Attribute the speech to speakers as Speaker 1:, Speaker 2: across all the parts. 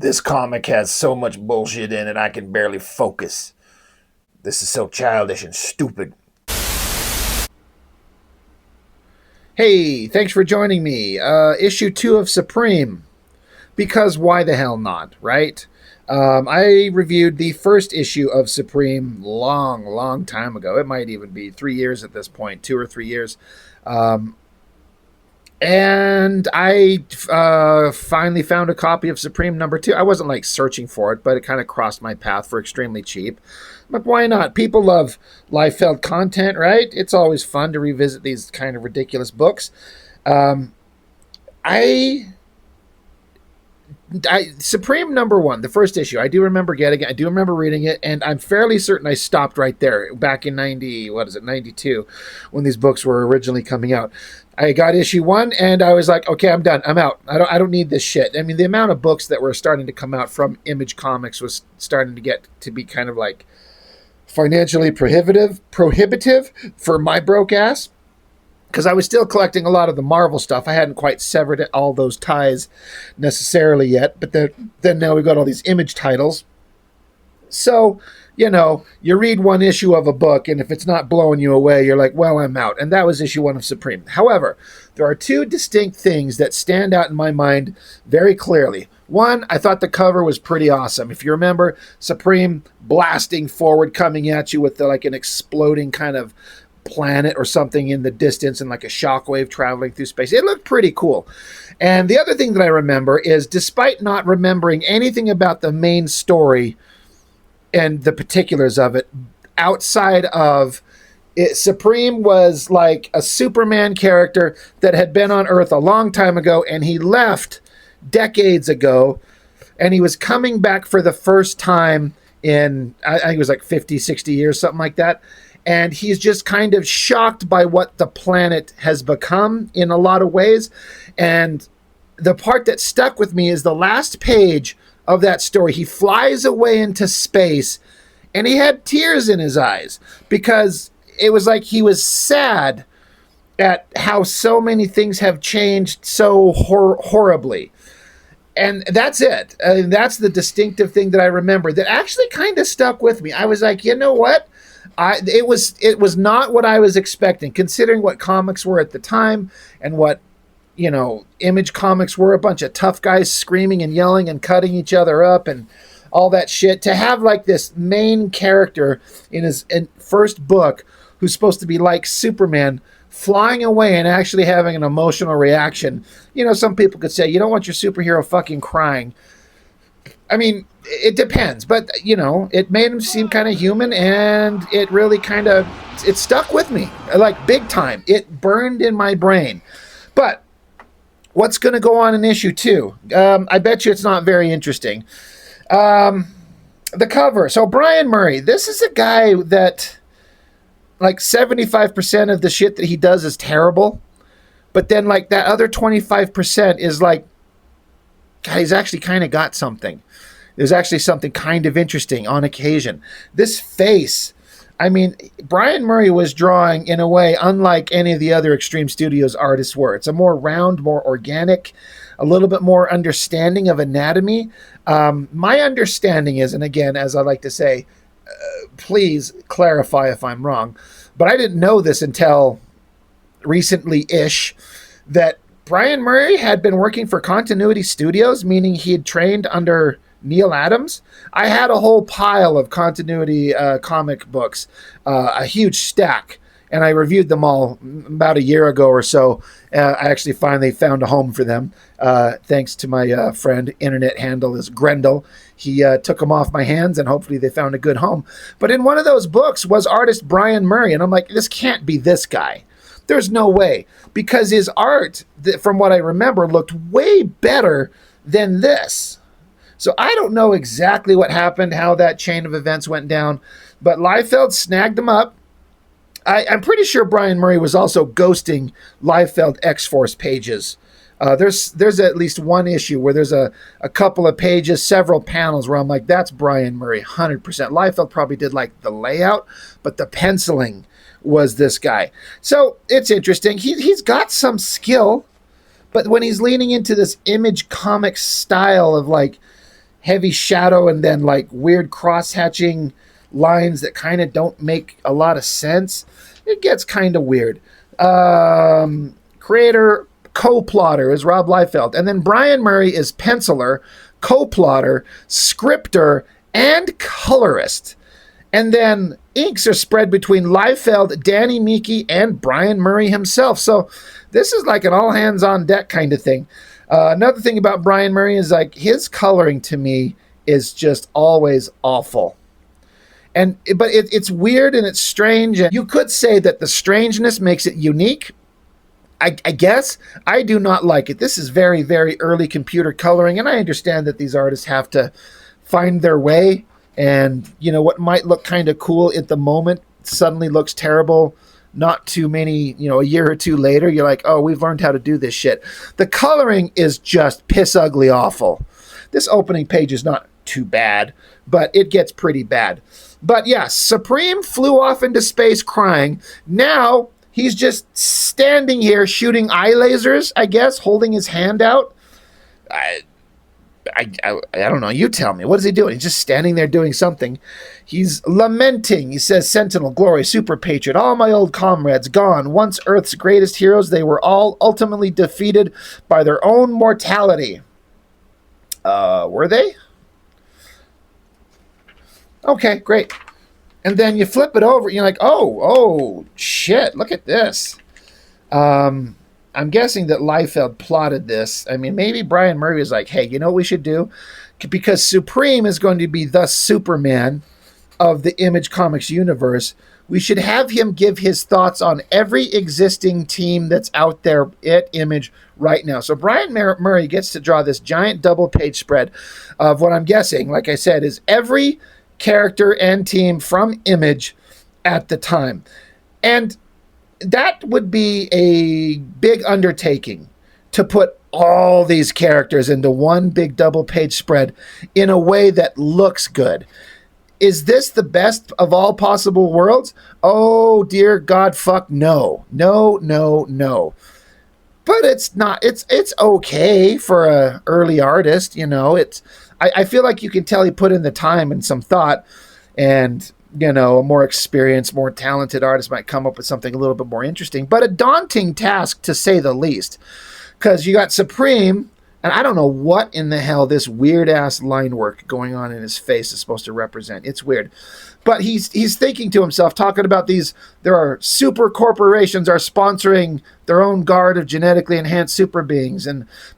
Speaker 1: This comic has so much bullshit in it, I can barely focus. This is so childish and stupid. Hey, thanks for joining me. Issue 2 of Supreme. Because why the hell not, right? I reviewed the first issue of Supreme long time ago. It might even be 3 years at this point, 2 or 3 years. And I finally found a copy of Supreme number 2. I wasn't like searching for it, but it kind of crossed my path for extremely cheap. But why not? People love Liefeld content, right? It's always fun to revisit these kind of ridiculous books. I Supreme number 1, the first issue, I do remember getting it. I do remember reading it, and I'm fairly certain I stopped right there back in 92, when these books were originally coming out. I got issue 1, and I was like, okay, I'm done. I'm out. I don't need this shit. I mean, the amount of books that were starting to come out from Image Comics was starting to get to be kind of like financially prohibitive for my broke ass. Because I was still collecting a lot of the Marvel stuff. I hadn't quite severed all those ties necessarily yet. But then now we've got all these Image titles. So, you read one issue of a book, and if it's not blowing you away, you're like, well, I'm out. And that was issue 1 of Supreme. However, there are 2 distinct things that stand out in my mind very clearly. One, I thought the cover was pretty awesome. If you remember, Supreme blasting forward, coming at you with like an exploding kind of planet or something in the distance and like a shockwave traveling through space. It looked pretty cool. And the other thing that I remember is, despite not remembering anything about the main story and the particulars of it, outside of it, Supreme was like a Superman character that had been on Earth a long time ago, and he left decades ago, and he was coming back for the first time in, I think it was like 50, 60 years, something like that. And he's just kind of shocked by what the planet has become in a lot of ways. And the part that stuck with me is the last page of that story. He flies away into space, and he had tears in his eyes because it was like he was sad at how so many things have changed so horribly. And that's it. That's the distinctive thing that I remember that actually kind of stuck with me. I was like, you know what? It was not what I was expecting, considering what comics were at the time and what, Image Comics were, a bunch of tough guys screaming and yelling and cutting each other up and all that shit. To have like this main character in his first book who's supposed to be like Superman flying away and actually having an emotional reaction. Some people could say, you don't want your superhero fucking crying. I mean, it depends, but it made him seem kind of human, and it really it stuck with me, like big time. It burned in my brain. But what's going to go on in issue 2? I bet you it's not very interesting. The cover. So Brian Murray, this is a guy that like 75% of the shit that he does is terrible, but then like that other 25% is like, God, he's actually kind of got something. There's actually something kind of interesting on occasion. This face, I mean, Brian Murray was drawing in a way unlike any of the other Extreme Studios artists were. It's a more round, more organic, a little bit more understanding of anatomy. My understanding is, and again, as I like to say, please clarify if I'm wrong, but I didn't know this until recently-ish, that Brian Murray had been working for Continuity Studios, meaning he had trained under Neil Adams. I had a whole pile of Continuity comic books, a huge stack, and I reviewed them all about a year ago or so. I actually finally found a home for them, thanks to my friend. Internet handle is Grendel. He took them off my hands, and hopefully they found a good home. But in one of those books was artist Brian Murray, and I'm like, this can't be this guy. There's no way, because his art, from what I remember, looked way better than this. So I don't know exactly what happened, how that chain of events went down, but Liefeld snagged him up. I'm pretty sure Brian Murray was also ghosting Liefeld X-Force pages. There's at least one issue where there's a couple of pages, several panels where I'm like, that's Brian Murray, 100%. Liefeld probably did like the layout, but the penciling was this guy. So it's interesting. He's got some skill, but when he's leaning into this Image Comics style of like, heavy shadow and then like weird cross-hatching lines that kind of don't make a lot of sense. It gets kind of weird. Creator, co-plotter is Rob Liefeld. And then Brian Murray is penciler, co-plotter, scripter, and colorist. And then inks are spread between Liefeld, Danny Meeke, and Brian Murray himself. So this is like an all-hands-on-deck kind of thing. Another thing about Brian Murray is like his coloring to me is just always awful. But it's weird and it's strange. And you could say that the strangeness makes it unique. I guess I do not like it. This is very, very early computer coloring, and I understand that these artists have to find their way. And, you know, what might look kind of cool at the moment suddenly looks terrible. Not too many, you know, a year or two later, you're like, oh, we've learned how to do this shit. The coloring is just piss ugly awful. This opening page is not too bad, but it gets pretty bad. But yeah, Supreme flew off into space crying. Now he's just standing here shooting eye lasers, I guess, holding his hand out. I don't know. You tell me. What is he doing? He's just standing there doing something. He's lamenting. He says, Sentinel, Glory, Super Patriot, all my old comrades gone. Once Earth's greatest heroes, they were all ultimately defeated by their own mortality. Were they? Okay, great. And then you flip it over. And you're like, oh, shit. Look at this. I'm guessing that Liefeld plotted this. I mean, maybe Brian Murray was like, hey, you know what we should do? Because Supreme is going to be the Superman of the Image Comics universe. We should have him give his thoughts on every existing team that's out there at Image right now. So Brian Murray gets to draw this giant double-page spread of what I'm guessing, like I said, is every character and team from Image at the time. And that would be a big undertaking to put all these characters into one big double page spread in a way that looks good. Is this the best of all possible worlds? Oh, dear God, fuck no. No. But it's not, it's okay for a early artist, you know. I feel like you can tell he put in the time and some thought, and you know, a more experienced, more talented artist might come up with something a little bit more interesting, but a daunting task to say the least, because you got Supreme, and I don't know what in the hell this weird-ass line work going on in his face is supposed to represent. It's weird. But he's thinking to himself, talking about these, there are super corporations are sponsoring their own guard of genetically enhanced super beings,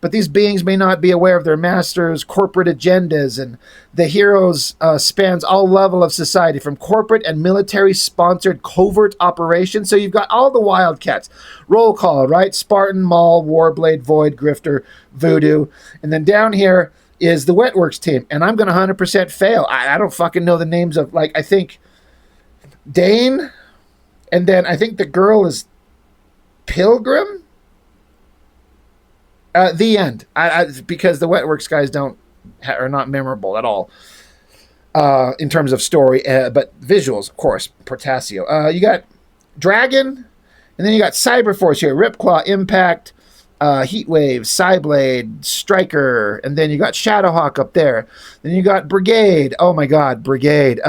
Speaker 1: but these beings may not be aware of their masters' corporate agendas, and the heroes spans all level of society, from corporate and military-sponsored covert operations. So you've got all the Wildcats. Roll call, right? Spartan, Maul, Warblade, Void, Grifter, Voodoo. And then down here is the Wetworks team, and I'm going to 100% fail. I don't fucking know the names of, like, I think Dane, and then I think the girl is Pilgrim. The end. Because the Wetworks guys are not memorable at all in terms of story, but visuals, of course. Portasio. You got Dragon, and then you got Cyberforce here. Ripclaw, Impact, Heatwave, Psyblade, Striker, and then you got Shadowhawk up there. Then you got Brigade. Oh my God, Brigade.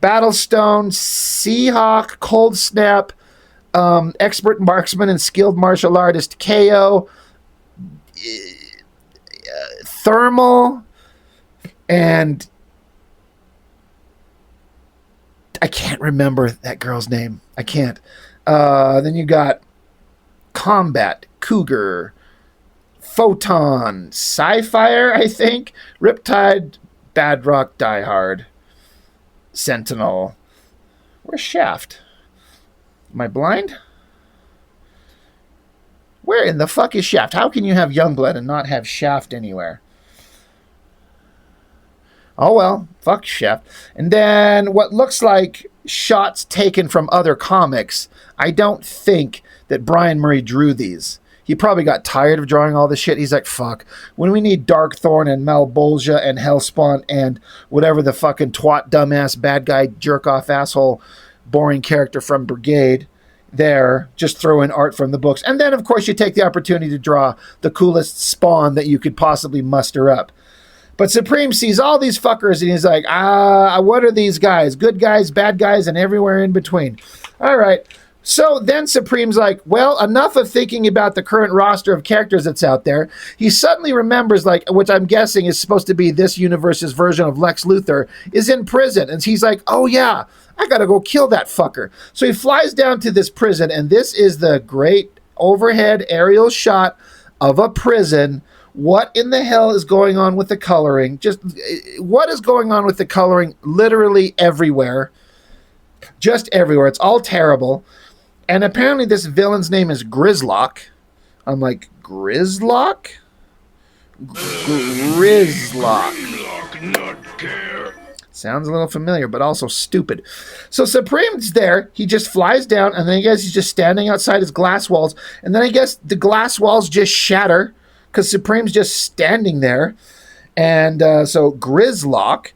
Speaker 1: Battlestone, Seahawk, Cold Snap, Expert Marksman and Skilled Martial Artist, KO, Thermal, and I can't remember that girl's name. I can't. Then you got Combat, Cougar, Photon, Sci-Fire, I think, Riptide, Badrock, Diehard, Sentinel. Where's Shaft? Am I blind? Where in the fuck is Shaft? How can you have Youngblood and not have Shaft anywhere? Oh well, fuck Shaft. And then what looks like shots taken from other comics. I don't think that Brian Murray drew these. He probably got tired of drawing all this shit. He's like, fuck, when we need Darkthorn and Malbolgia and Hellspawn and whatever the fucking twat, dumbass, bad guy, jerk-off, asshole, boring character from Brigade there, just throw in art from the books. And then, of course, you take the opportunity to draw the coolest Spawn that you could possibly muster up. But Supreme sees all these fuckers and he's like, what are these guys? Good guys, bad guys, and everywhere in between. All right. So then Supreme's like, well, enough of thinking about the current roster of characters that's out there. He suddenly remembers, like, which I'm guessing is supposed to be this universe's version of Lex Luthor, is in prison. And he's like, oh yeah, I gotta go kill that fucker. So he flies down to this prison, and this is the great overhead aerial shot of a prison. What in the hell is going on with the coloring? Just what is going on with the coloring? Literally everywhere. Just everywhere. It's all terrible. And apparently this villain's name is Grizzlock. I'm like, Grizzlock? Grizzlock. Sounds a little familiar, but also stupid. So Supreme's there. He just flies down, and then I guess he's just standing outside his glass walls. And then I guess the glass walls just shatter because Supreme's just standing there. And so Grizzlock,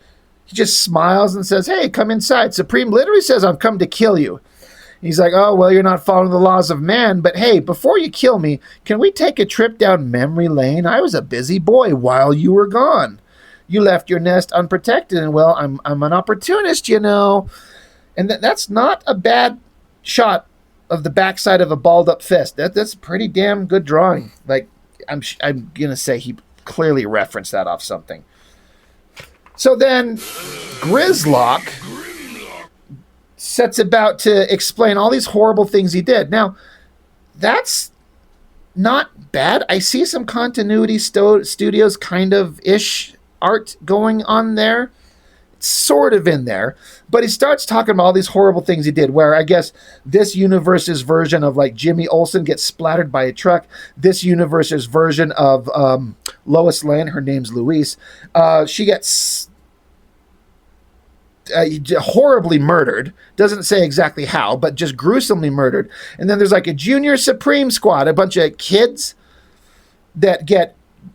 Speaker 1: he just smiles and says, hey, come inside. Supreme literally says, I've come to kill you. He's like, oh, well, you're not following the laws of man, but hey, before you kill me, can we take a trip down memory lane? I was a busy boy while you were gone. You left your nest unprotected, and well, I'm an opportunist, you know. And that's not a bad shot of the backside of a balled-up fist. That's a pretty damn good drawing. Like, I'm going to say he clearly referenced that off something. So then, Grizzlock sets about to explain all these horrible things he did. Now, that's not bad. I see some continuity studios kind of ish art going on there. It's sort of in there. But he starts talking about all these horrible things he did, where I guess this universe's version of like Jimmy Olsen gets splattered by a truck. This universe's version of Lois Lane, her name's Louise, she gets horribly murdered. Doesn't say exactly how, but just gruesomely murdered. And then there's like a junior Supreme squad, a bunch of kids that get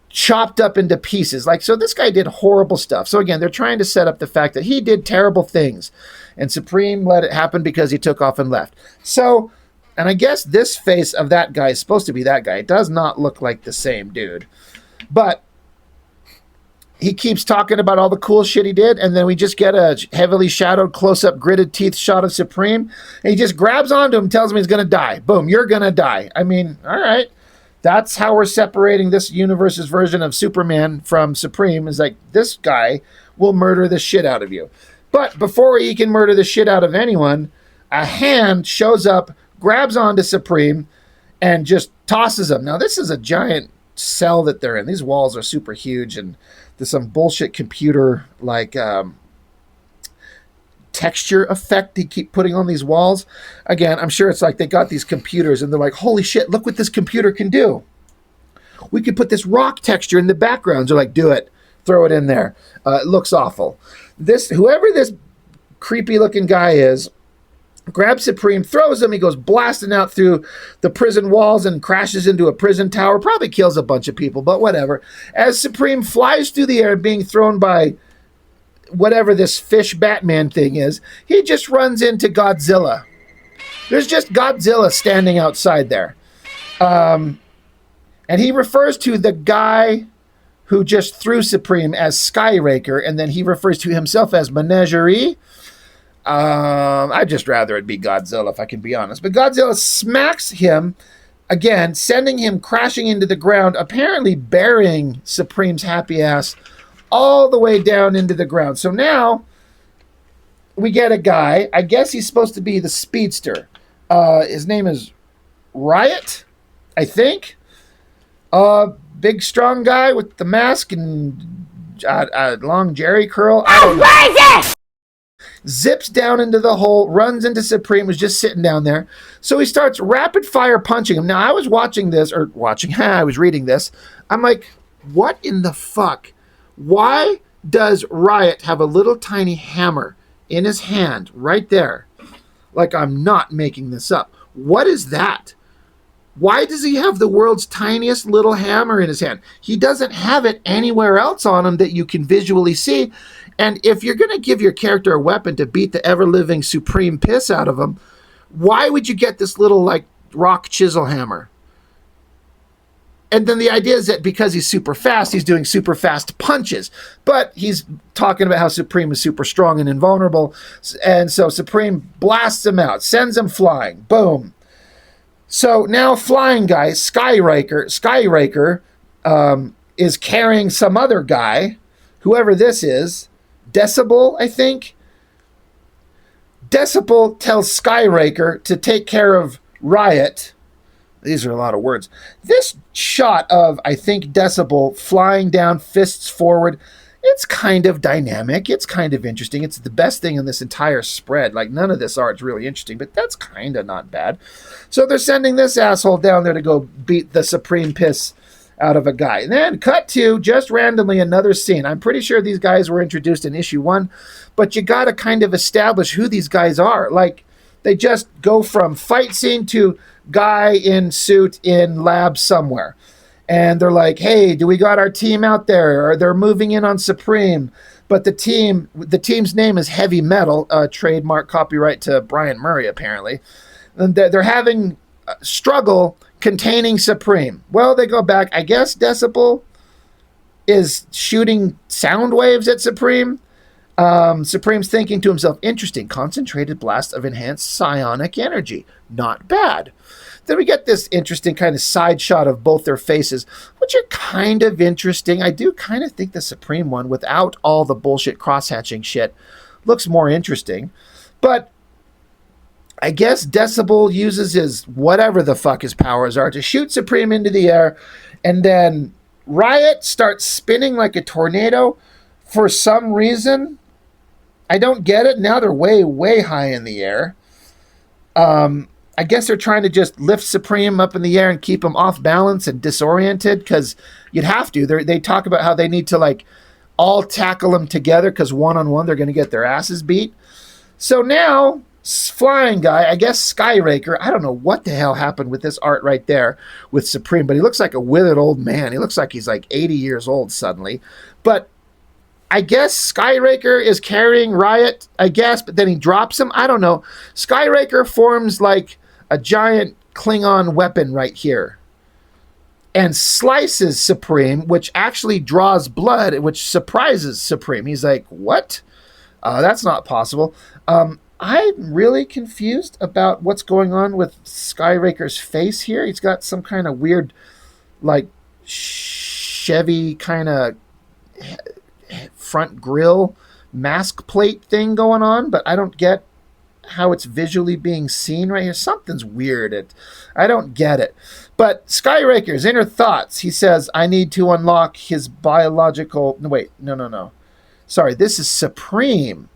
Speaker 1: chopped up into pieces. Like, so this guy did horrible stuff. So again, they're trying to set up the fact that he did terrible things, and Supreme let it happen because he took off and left. So, and I guess this face of that guy is supposed to be that guy. It does not look like the same dude, but he keeps talking about all the cool shit he did, and then we just get a heavily shadowed, close-up, gritted teeth shot of Supreme, and he just grabs onto him and tells him he's going to die. Boom, you're going to die. I mean, all right. That's how we're separating this universe's version of Superman from Supreme, is like, this guy will murder the shit out of you. But before he can murder the shit out of anyone, a hand shows up, grabs onto Supreme, and just tosses him. Now, this is a giant cell that they're in. These walls are super huge, and there's some bullshit computer like texture effect they keep putting on these walls. Again, I'm sure it's like they got these computers and they're like, holy shit, look what this computer can do. We could put this rock texture in the backgrounds. They're like, do it, throw it in there. It looks awful. Whoever this creepy looking guy is grabs Supreme, throws him, he goes blasting out through the prison walls and crashes into a prison tower, probably kills a bunch of people, but whatever. As Supreme flies through the air being thrown by whatever this fish Batman thing is, he just runs into Godzilla. There's just Godzilla standing outside there. And he refers to the guy who just threw Supreme as Skyraker, and then he refers to himself as Menagerie. I'd just rather it be Godzilla, if I can be honest. But Godzilla smacks him again, sending him crashing into the ground, apparently burying Supreme's happy ass all the way down into the ground. So now we get a guy. I guess he's supposed to be the speedster. His name is Riot, I think. Big, strong guy with the mask and long Jerry curl. Zips down into the hole, runs into Supreme, was just sitting down there. So he starts rapid fire punching him. Now, I was I was reading this. I'm like, what in the fuck? Why does Riot have a little tiny hammer in his hand right there? Like, I'm not making this up. What is that? Why does he have the world's tiniest little hammer in his hand? He doesn't have it anywhere else on him that you can visually see. And if you're going to give your character a weapon to beat the ever-living Supreme piss out of him, why would you get this little, like, rock chisel hammer? And then the idea is that because he's super fast, he's doing super fast punches. But he's talking about how Supreme is super strong and invulnerable. And so Supreme blasts him out, sends him flying. Boom. So now flying guy, Skyraker, is carrying some other guy, whoever this is, Decibel, I think. Decibel tells Skyraker to take care of Riot. These are a lot of words. This shot of, I think, Decibel flying down, fists forward, it's kind of dynamic. It's kind of interesting. It's the best thing in this entire spread. Like, none of this art's really interesting, but that's kind of not bad. So they're sending this asshole down there to go beat the supreme piss out of a guy. And then cut to, just randomly, another scene. I'm pretty sure these guys were introduced in issue 1, but you got to kind of establish who these guys are. Like, they just go from fight scene to guy in suit in lab somewhere. And they're like, hey, do we got our team out there? Or they're moving in on Supreme. But the team's name is Heavy Metal, trademark copyright to Brian Murray, apparently. And they're having a struggle containing Supreme. Well, they go back. I guess Decibel is shooting sound waves at Supreme. Supreme's thinking to himself, interesting, concentrated blast of enhanced psionic energy. Not bad. Then we get this interesting kind of side shot of both their faces, which are kind of interesting. I do kind of think the Supreme one, without all the bullshit cross-hatching shit, looks more interesting. But I guess Decibel uses his whatever the fuck his powers are to shoot Supreme into the air, and then Riot starts spinning like a tornado for some reason. I don't get it. Now they're way, way high in the air. I guess they're trying to just lift Supreme up in the air and keep him off balance and disoriented, because you'd have to. They talk about how they need to, like, all tackle him together, because one-on-one they're going to get their asses beat. So now, flying guy, I guess Skyraker, I don't know what the hell happened with this art right there with Supreme, but he looks like a withered old man. He looks like he's like 80 years old suddenly. But I guess Skyraker is carrying Riot, I guess, but then he drops him. I don't know. Skyraker forms like a giant Klingon weapon right here and slices Supreme, which actually draws blood, which surprises Supreme. He's like, what? That's not possible. I'm really confused about what's going on with Skyraker's face here. He's got some kind of weird, like, Chevy kind of front grill mask plate thing going on, but I don't get how it's visually being seen right here. Something's weird. I don't get it. But Skyraker's inner thoughts, he says, I need to unlock his biological... No. Sorry, this is Supreme.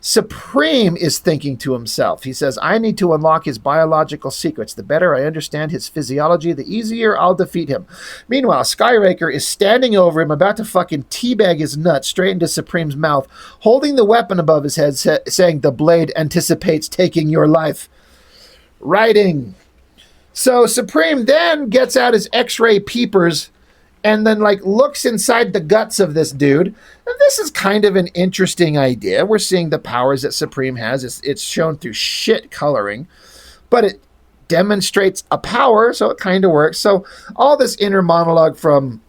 Speaker 1: Supreme is thinking to himself. He says, I need to unlock his biological secrets. The better I understand his physiology, the easier I'll defeat him. Meanwhile, Skyraker is standing over him, about to fucking teabag his nuts straight into Supreme's mouth, holding the weapon above his head, saying, the blade anticipates taking your life. Writing. So Supreme then gets out his X-ray peepers and then, like, looks inside the guts of this dude. And this is kind of an interesting idea. We're seeing the powers that Supreme has. It's shown through shit coloring, but it demonstrates a power, so it kind of works. So all this inner monologue from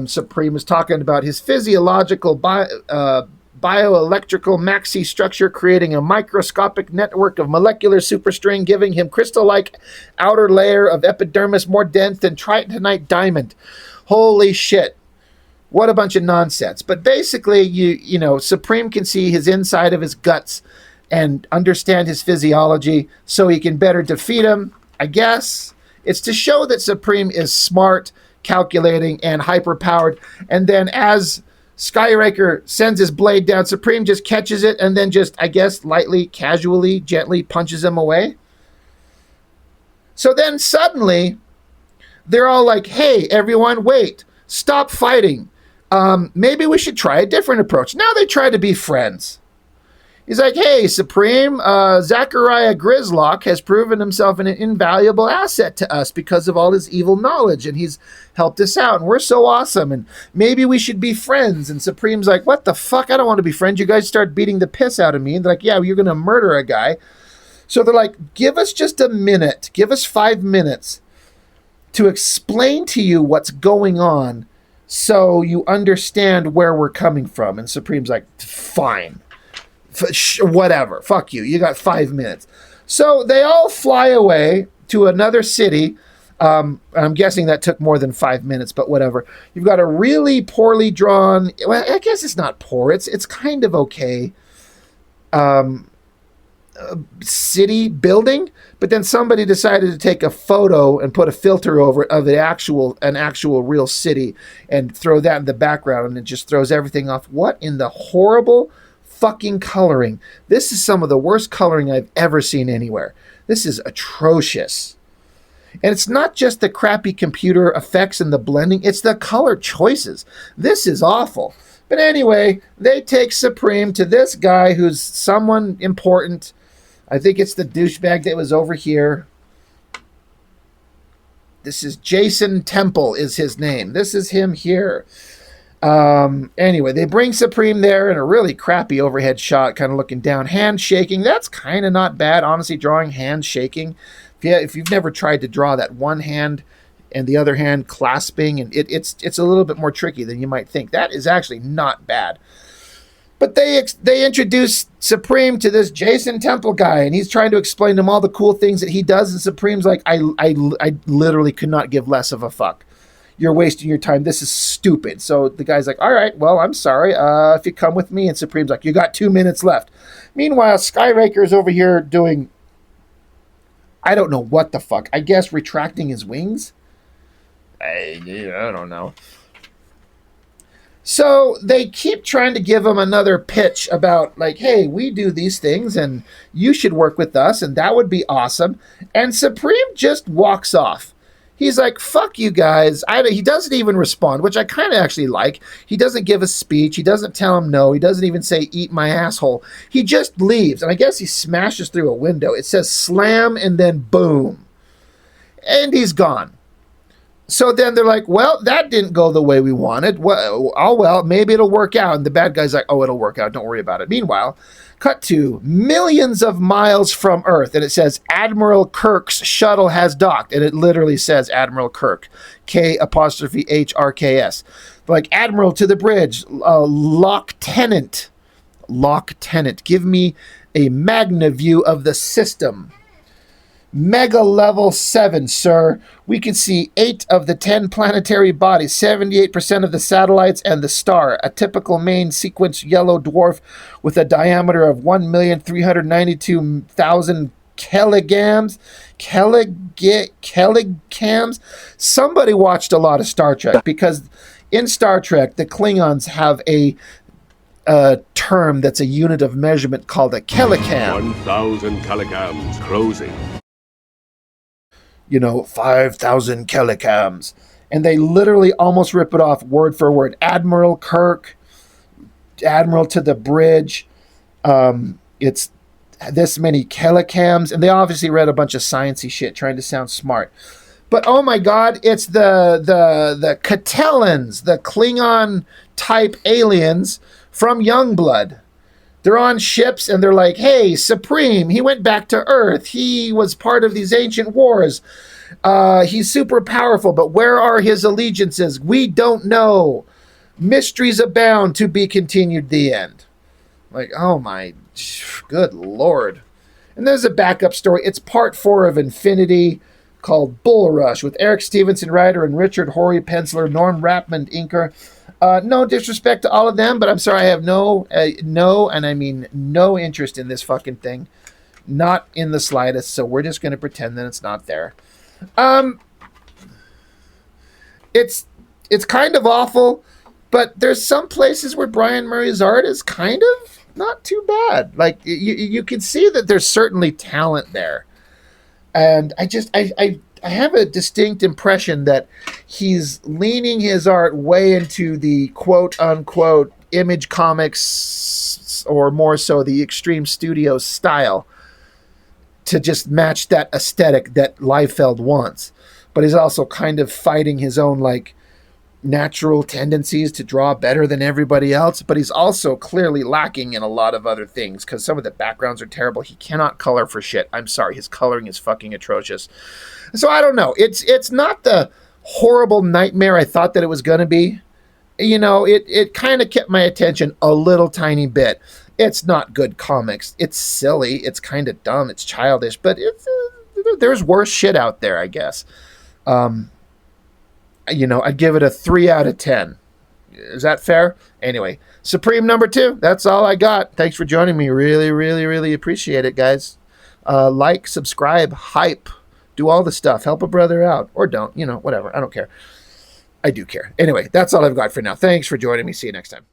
Speaker 1: Supreme is talking about his physiological bioelectrical maxi structure, creating a microscopic network of molecular superstring, giving him crystal-like outer layer of epidermis more dense than tritonite diamond. Holy shit. What a bunch of nonsense. But basically, you know, Supreme can see his inside of his guts and understand his physiology so he can better defeat him, I guess. It's to show that Supreme is smart, calculating, and hyper-powered. And then as Skyraker sends his blade down, Supreme just catches it and then just, I guess, lightly, casually, gently punches him away. So then suddenly, they're all like, hey, everyone, wait, stop fighting. Maybe we should try a different approach. Now they try to be friends. He's like, hey, Supreme, Zachariah Grizzlock has proven himself an invaluable asset to us because of all his evil knowledge, and he's helped us out, and we're so awesome, and maybe we should be friends. And Supreme's like, what the fuck? I don't want to be friends. You guys start beating the piss out of me. And they're like, yeah, you're going to murder a guy. So they're like, give us just a minute. Give us 5 minutes. to explain to you what's going on so you understand where we're coming from. And Supreme's like, fine. Whatever. Fuck you. You got 5 minutes. So they all fly away to another city. I'm guessing that took more than 5 minutes, but whatever. You've got a really poorly drawn, well, I guess it's not poor. It's kind of okay. City building, but then somebody decided to take a photo and put a filter over it of an actual real city and throw that in the background, and it just throws everything off. What in the horrible fucking coloring? This is some of the worst coloring I've ever seen anywhere. This is atrocious. And it's not just the crappy computer effects and the blending, it's the color choices. This is awful. But anyway, they take Supreme to this guy who's someone important. I think it's the douchebag that was over here. This is Jason Temple is his name. This is him here. Anyway, they bring Supreme there in a really crappy overhead shot, kind of looking down, hand shaking. That's kind of not bad, honestly, drawing hand shaking. If you've never tried to draw that one hand and the other hand clasping, and it's a little bit more tricky than you might think. That is actually not bad. But they introduce Supreme to this Jason Temple guy, and he's trying to explain to him all the cool things that he does, and Supreme's like, I literally could not give less of a fuck. You're wasting your time. This is stupid. So the guy's like, all right, well, I'm sorry. If you come with me. And Supreme's like, you got 2 minutes left. Meanwhile, Skyraker's over here doing, I don't know what the fuck. I guess retracting his wings? I don't know. So they keep trying to give him another pitch about, like, hey, we do these things and you should work with us and that would be awesome. And Supreme just walks off. He's like, fuck you guys. He doesn't even respond, which I kind of actually like. He doesn't give a speech. He doesn't tell him no. He doesn't even say, eat my asshole. He just leaves. And I guess he smashes through a window. It says slam and then boom. And he's gone. So then they're like, well, that didn't go the way we wanted. Well, maybe it'll work out. And the bad guy's like, oh, it'll work out. Don't worry about it. Meanwhile, cut to millions of miles from Earth. And it says Admiral Kirk's shuttle has docked. And it literally says Admiral Kirk. K''HRKS. Like, Admiral to the bridge. Lieutenant. Give me a magna view of the system. Mega level 7, sir. We can see 8 of the 10 planetary bodies, 78% of the satellites, and the star. A typical main sequence yellow dwarf with a diameter of 1,392,000 kilograms. Kilograms? Somebody watched a lot of Star Trek, because in Star Trek, the Klingons have a term that's a unit of measurement called a kilogram.
Speaker 2: 1,000 kilograms closing.
Speaker 1: 5,000 kilograms. And they literally almost rip it off word for word. Admiral Kirk, Admiral to the bridge. It's this many kilograms. And they obviously read a bunch of sciencey shit trying to sound smart. But oh my God, it's the Catellans, the Klingon type aliens from Youngblood. They're on ships and they're like, hey, Supreme, he went back to Earth. He was part of these ancient wars. He's super powerful, but where are his allegiances? We don't know. Mysteries abound, to be continued, the end. Like, oh my, good Lord. And there's a backup story. It's part 4 of Infinity, called Bull Rush, with Eric Stevenson writer and Richard Horry penciler, Norm Rapmund inker. No disrespect to all of them, but I'm sorry, I have no, and I mean no interest in this fucking thing. Not in the slightest, so we're just going to pretend that it's not there. It's kind of awful, but there's some places where Brian Murray's art is kind of not too bad. Like, you can see that there's certainly talent there. And I have a distinct impression that he's leaning his art way into the quote-unquote Image Comics, or more so the Extreme Studios style, to just match that aesthetic that Liefeld wants. But he's also kind of fighting his own, like, natural tendencies to draw better than everybody else, but he's also clearly lacking in a lot of other things because some of the backgrounds are terrible. He cannot color for shit. I'm sorry, his coloring is fucking atrocious. So I don't know. It's not the horrible nightmare I thought that it was going to be. You know, it kind of kept my attention a little tiny bit. It's not good comics. It's silly. It's kind of dumb. It's childish, but there's worse shit out there, I guess. You know, I'd give it a 3 out of 10. Is that fair? Anyway, Supreme number 2. That's all I got. Thanks for joining me. Really, really, really appreciate it, guys. Like, subscribe, hype, do all the stuff. Help a brother out. Or don't. You know, whatever. I don't care. I do care. Anyway, that's all I've got for now. Thanks for joining me. See you next time.